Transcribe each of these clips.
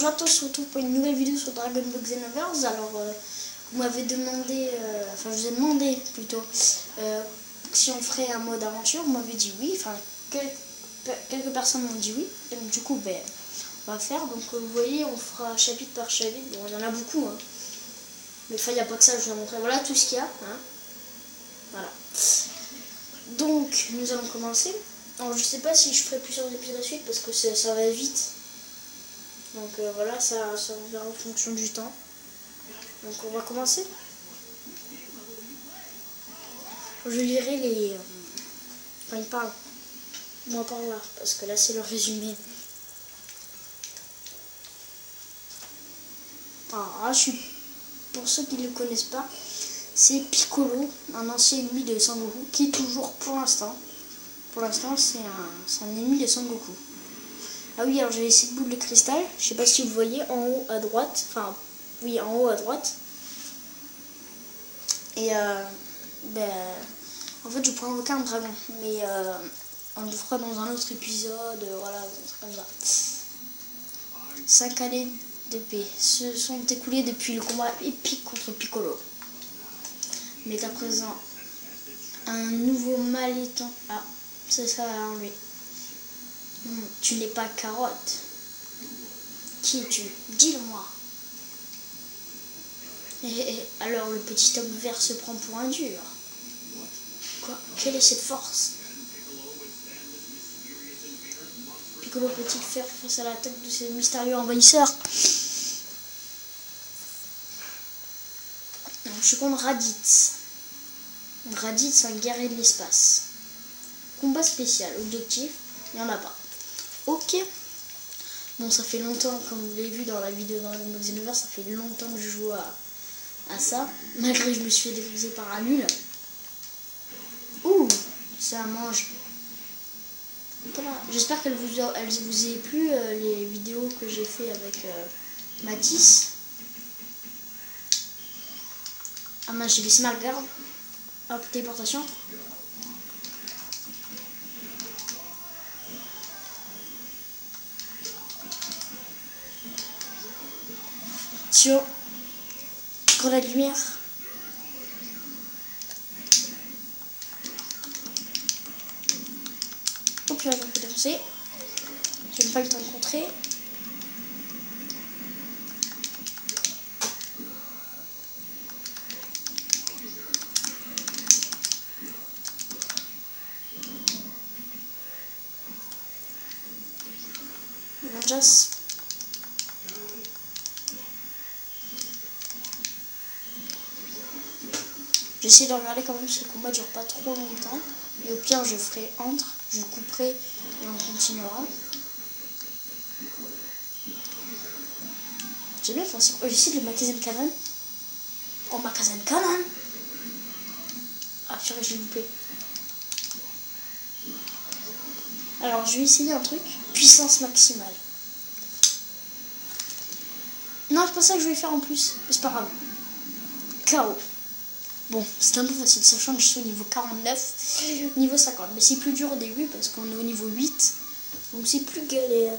Bonjour à tous, on se retrouve pour une nouvelle vidéo sur Dragon Ball Xenoverse. Alors, vous m'avez demandé, enfin je vous ai demandé plutôt, si on ferait un mode aventure. Vous m'avez dit oui, enfin quelques personnes m'ont dit oui. Donc du coup, ben, on va faire. Donc vous voyez, on fera chapitre par chapitre. Bon, il y en a beaucoup, hein. Mais enfin, il n'y a pas que ça, je vais vous montrer. Voilà tout ce qu'il y a, hein. Voilà. Donc, nous allons commencer. Alors, je sais pas si je ferai plusieurs épisodes à la suite parce que ça va vite. Donc voilà, ça on verra en fonction du temps. Donc on va commencer. Je lirai les... quand ils parlent. Moi par là, parce que là c'est le résumé. Alors, pour ceux qui ne le connaissent pas, c'est Piccolo, un ancien ennemi de Sangoku, qui est toujours pour l'instant, c'est un ennemi de Sangoku. Ah oui, alors j'ai laissé de boule de cristal, je sais pas si vous le voyez, en haut à droite, enfin, oui, en haut à droite. Et en fait, je pourrais invoquer un dragon, mais on le fera dans un autre épisode, voilà, comme ça. 5 années de paix se sont écoulées depuis le combat épique contre Piccolo. Mais à présent, un nouveau mal étant... Ah, c'est ça, lui. Tu n'es pas Carotte. Qui es-tu? Dis-le-moi. Alors le petit homme vert se prend pour un dur. Quoi? Quelle est cette force? Piccolo peut-il faire face à l'attaque de ces mystérieux envahisseurs? Je suis contre Raditz. Raditz, c'est un guerrier de l'espace. Combat spécial. Objectif, il n'y en a pas. Ok. Bon, ça fait longtemps, comme vous l'avez vu dans la vidéo dans le mode Xenoverse, ça fait longtemps que je joue à ça. Malgré que je me suis fait défoncer par un nul. Ouh, ça mange. J'espère qu'elles vous aient plu, les vidéos que j'ai fait avec Matisse. Ah mince, j'ai baissé ma garde. Hop, téléportation. Sur grenade lumière. Oh puis là, je me fais défoncer. J'ai même pas eu le temps de contrer. Jas. J'essaie de regarder quand même si le combat dure pas trop longtemps. Et au pire, je ferai entre, je couperai et on continuera. J'ai bien pensé. J'essaie de Makazen Cannon. Oh, Makazen Cannon! Ah, purée, j'ai loupé. Alors, je vais essayer un truc. Puissance maximale. Non, c'est pas ça que je vais faire en plus. Mais c'est pas grave. KO. Bon, c'est un peu facile, sachant que je suis au niveau 49, niveau 50. Mais c'est plus dur au début parce qu'on est au niveau 8. Donc c'est plus galère.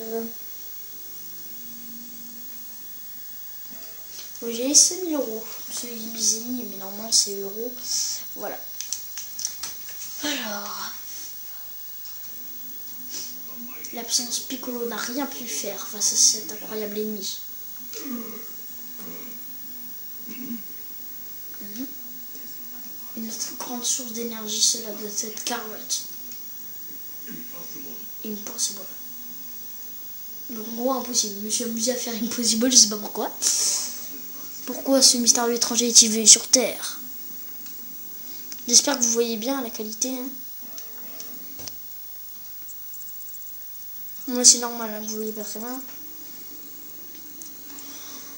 Bon, j'ai laissé 1000 euros. C'est mes ennemis, mais normalement c'est euros. Voilà. Alors. La puissance Piccolo n'a rien pu faire face à cet incroyable ennemi. Une autre grande source d'énergie, cela doit être Carotte. Impossible. Donc en gros, impossible. Je me suis amusé à faire Impossible, je sais pas pourquoi. Pourquoi ce mystérieux étranger est-il venu sur Terre? J'espère que vous voyez bien la qualité. Hein. Moi c'est normal hein, que vous voyez pas très bien.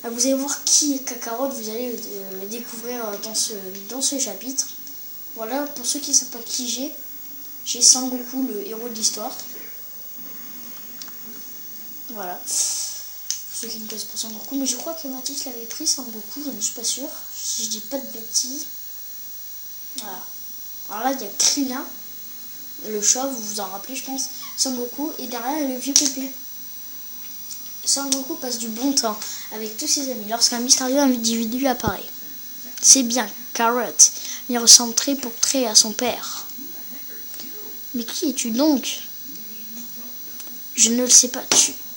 Vous allez voir qui est Kakarot, vous allez le découvrir dans ce chapitre. Voilà, pour ceux qui ne savent pas qui j'ai Sangoku, le héros de l'histoire. Voilà. Pour ceux qui ne connaissent pas Sangoku, mais je crois que Matisse l'avait pris, Sangoku, je ne suis pas sûre, si je dis pas de bêtises. Voilà. Alors là, il y a Krillin, le chat, vous vous en rappelez, je pense, Sangoku, et derrière, le vieux Pépé. Sangoku passe du bon temps avec tous ses amis lorsqu'un mystérieux individu apparaît. C'est bien Carrot, il ressemble trait pour trait à son père. Mais qui es-tu donc? Je ne le sais pas,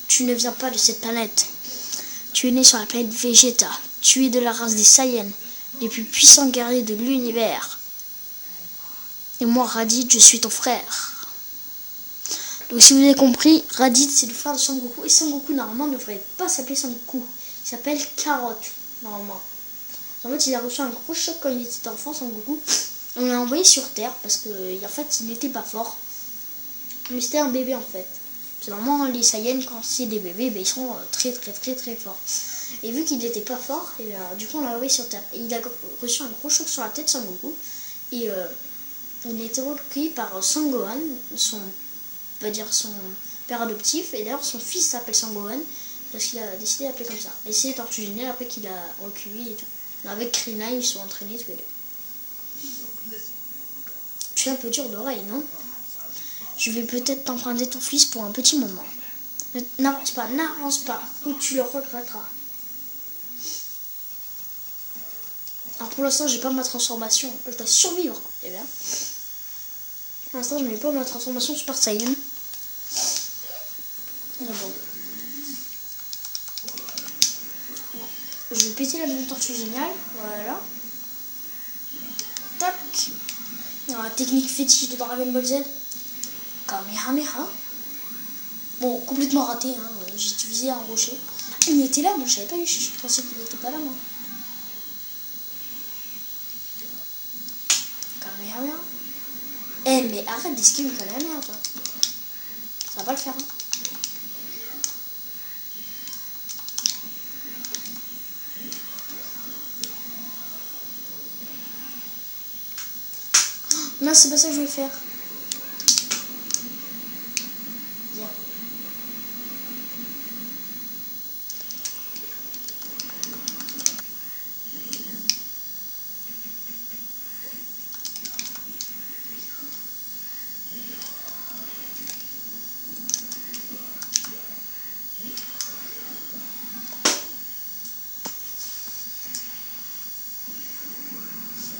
tu ne viens pas de cette planète. Tu es né sur la planète Vegeta. Tu es de la race des Saiyans, les plus puissants guerriers de l'univers. Et moi, Raditz, je suis ton frère. Donc si vous avez compris, Raditz c'est le frère de Sangoku. Et Sangoku normalement ne devrait pas s'appeler Sangoku. Il s'appelle Carotte, normalement. En fait, il a reçu un gros choc quand il était enfant, Sangoku. On l'a envoyé sur Terre parce que en fait, il n'était pas fort. Mais c'était un bébé en fait. C'est normalement les Saiyans, quand c'est des bébés, ils sont très forts. Et vu qu'il n'était pas fort, et du coup on l'a envoyé sur Terre. Et il a reçu un gros choc sur la tête, Sangoku. Et il a été recueilli par Sangohan, son père adoptif. Et d'ailleurs son fils s'appelle Sangohan parce qu'il a décidé d'appeler comme ça. Et c'est Tortue Géniale après qu'il a recueilli et tout. Avec Krina, ils sont entraînés tous les deux. Tu es un peu dur d'oreille, non? Je vais peut-être t'emprunter ton fils pour un petit moment. N'avance pas, ou tu le regretteras. Alors pour l'instant, j'ai pas ma transformation. Je dois survivre. Eh bien, pour l'instant, je n'ai pas ma transformation Super Saiyan. Mais bon. Je vais péter la maison Tortue Géniale. Voilà. Tac. Alors, la technique fétiche de Dragon Ball Z. Kamehameha. Bon, complètement raté. Hein. J'ai utilisé un rocher. Il était là, moi je savais pas. Je pensais qu'il n'était pas là, moi. Kamehameha. Eh, mais arrête d'esquiver le Kamehameha, toi. Ça va pas le faire. Hein. Non, c'est pas ça que je vais faire. Viens.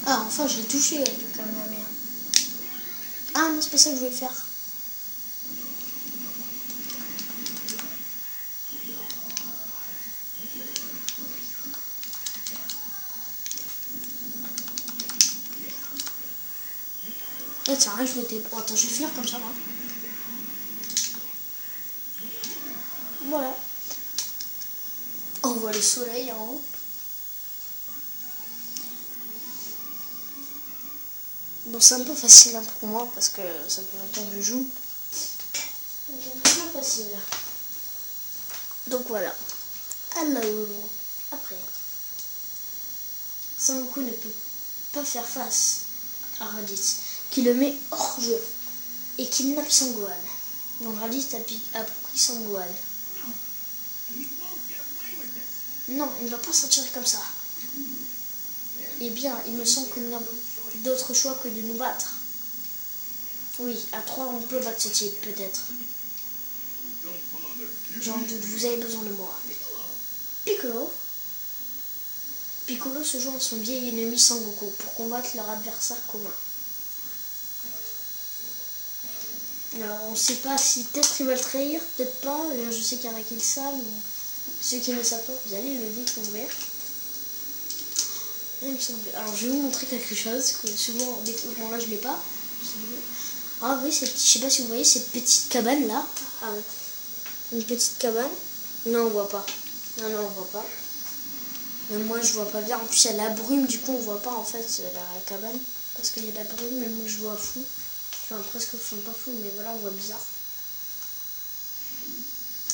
Ah, enfin, je l'ai touché, le Kamehameha. Ah, non, c'est pas ça que je voulais faire. Eh, tiens, je m'étais... Oh, attends, je vais finir comme ça, moi. Voilà. On voit le soleil en haut. Bon, c'est un peu facile hein, pour moi parce que ça fait longtemps que je joue. C'est un peu facile. Donc voilà. Alors, après. Sangoku ne peut pas faire face à Raditz, qui le met hors jeu et kidnappe Sangohan. Donc Raditz a pris Sangohan. Non, il ne va pas s'en tirer comme ça. Eh bien, il me semble que nous n'avons d'autre choix que de nous battre. Oui, à 3 on peut battre ce type, peut-être. J'en doute, vous avez besoin de moi. Piccolo. Piccolo se joint à son vieil ennemi Sangoku pour combattre leur adversaire commun. Alors on ne sait pas si peut-être il va le trahir, peut-être pas. Je sais qu'il y en a qui le savent, mais ceux qui ne le savent pas, vous allez le découvrir. Alors je vais vous montrer quelque chose que souvent, bon là je l'ai pas. Ah oui, je sais pas si vous voyez cette petite cabane là. Ah oui. Une petite cabane. Non on voit pas. Non on voit pas. Mais moi je vois pas bien. En plus il y a la brume, du coup on voit pas en fait la cabane. Parce qu'il y a de la brume, mais moi je vois flou. Enfin presque pas flou, mais voilà on voit bizarre.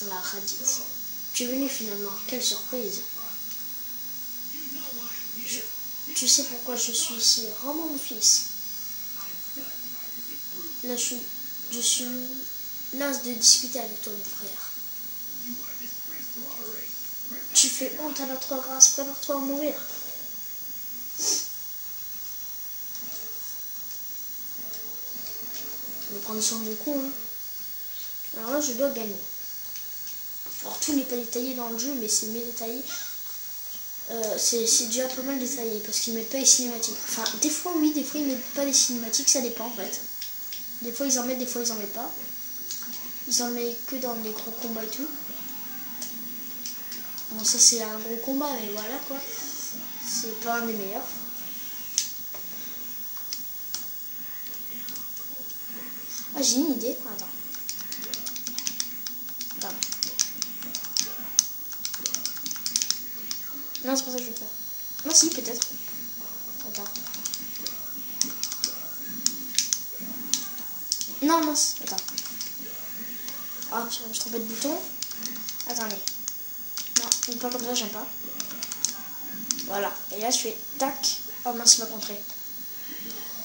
La Raditz. Tu es venu finalement, quelle surprise. Tu sais pourquoi je suis ici. Rends-moi mon fils. Là, je suis las de discuter avec toi, mon frère. Tu fais honte à notre race. Prépare-toi à mourir. Je vais prendre son coup. Hein. Alors là, je dois gagner. Alors tout n'est pas détaillé dans le jeu, mais c'est mieux détaillé. C'est déjà pas mal détaillé parce qu'ils mettent pas les cinématiques. Enfin, des fois oui, des fois ils mettent pas les cinématiques, ça dépend en fait. Des fois ils en mettent, des fois ils en mettent pas. Ils en mettent que dans les gros combats et tout. Bon, ça c'est un gros combat, mais voilà quoi. C'est pas un des meilleurs. Ah, j'ai une idée. Attends. Non, c'est pas ça que je vais faire. Non, si, peut-être. Attends. Non, mince. Attends. Ah, je me suis trompé de bouton. Attendez. Non, pas comme ça, j'aime pas. Voilà. Et là, je fais tac. Oh mince, il m'a contré.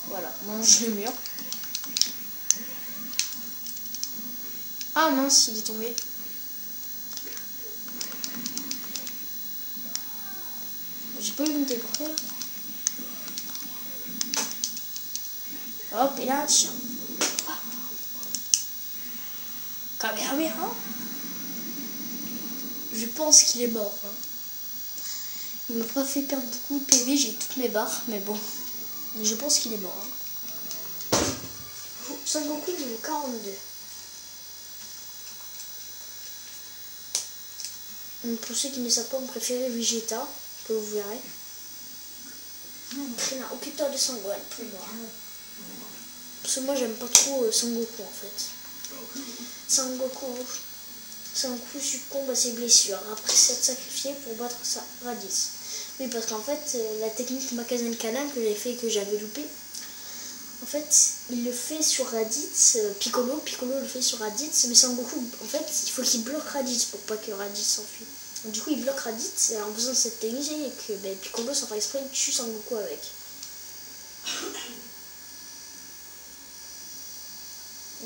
Voilà. Mange le mur. Ah mince, il est tombé. J'ai pas eu l'unité pour faire. Hop, et là, tiens. Kamehameha. Je pense qu'il est mort. Hein. Il m'a pas fait perdre beaucoup de PV, j'ai toutes mes barres, mais bon. Je pense qu'il est mort. Hein. Sangoku niveau 42. Pour ceux qui ne savent pas, mon préféré Vegeta, que vous verrez. Traîneur, occupe-toi de Sangohan pour moi. Parce que moi j'aime pas trop Sangoku en fait. Sangoku succombe à ses blessures après s'être sacrifié pour battre Raditz. Oui, parce qu'en fait, la technique Makazen Kanan que j'ai fait et que j'avais loupé, en fait, il le fait sur Raditz, Piccolo le fait sur Raditz, mais Sangoku, en fait, il faut qu'il bloque Raditz pour pas que Raditz s'enfuit. Du coup, il bloque Raditz en faisant cette technique et que Piccolo, sans faire exprès, il tue Sangoku avec.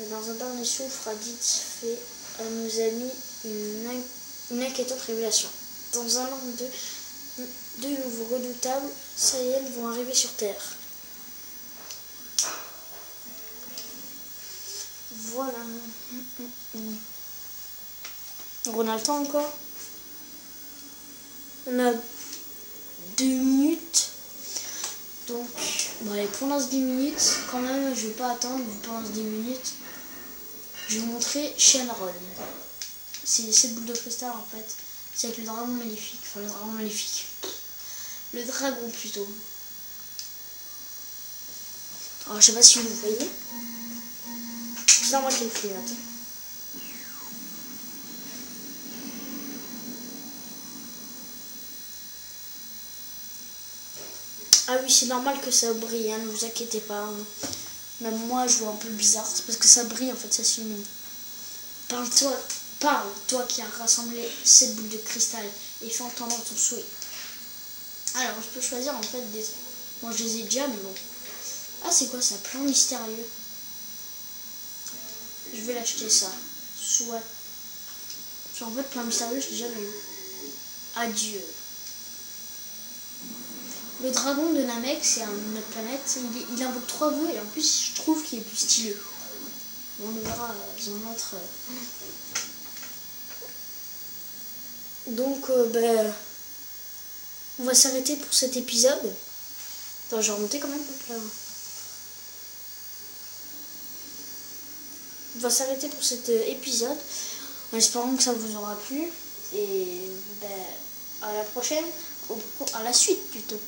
Et dans un dernier souffle, Raditz fait à nos amis une inquiétante révélation. Dans un an, deux nouveaux redoutables Saiyans vont arriver sur Terre. Voilà. Donc on a le temps encore. On a 2 minutes. Donc, bon, allez, pendant ces 10 minutes, quand même, je vais pas attendre. Pendant ces 10 minutes, je vais vous montrer Shenron. C'est cette boule de cristal en fait. C'est avec le dragon maléfique. Enfin, le dragon maléfique. Le dragon plutôt. Alors, je sais pas si vous le voyez. C'est moi qui le fais, attends. Ah oui, c'est normal que ça brille, hein, ne vous inquiétez pas. Hein. Même moi, je vois un peu bizarre. C'est parce que ça brille, en fait, ça s'illumine. Parle, toi qui as rassemblé cette boule de cristal et fais entendre ton souhait. Alors, je peux choisir, en fait, des... Moi, je les ai déjà, mais bon. Ah, c'est quoi ça? Plan mystérieux. Je vais l'acheter, ça. Soit... En fait, plan mystérieux, je l'ai jamais eu. Adieu. Le dragon de Namek, c'est une autre planète. Il invoque 3 vœux et en plus, je trouve qu'il est plus stylé. On le verra dans un autre. Donc, on va s'arrêter pour cet épisode. Attends, je vais remonter quand même. On va s'arrêter pour cet épisode en espérant que ça vous aura plu. Et à la prochaine, à la suite plutôt.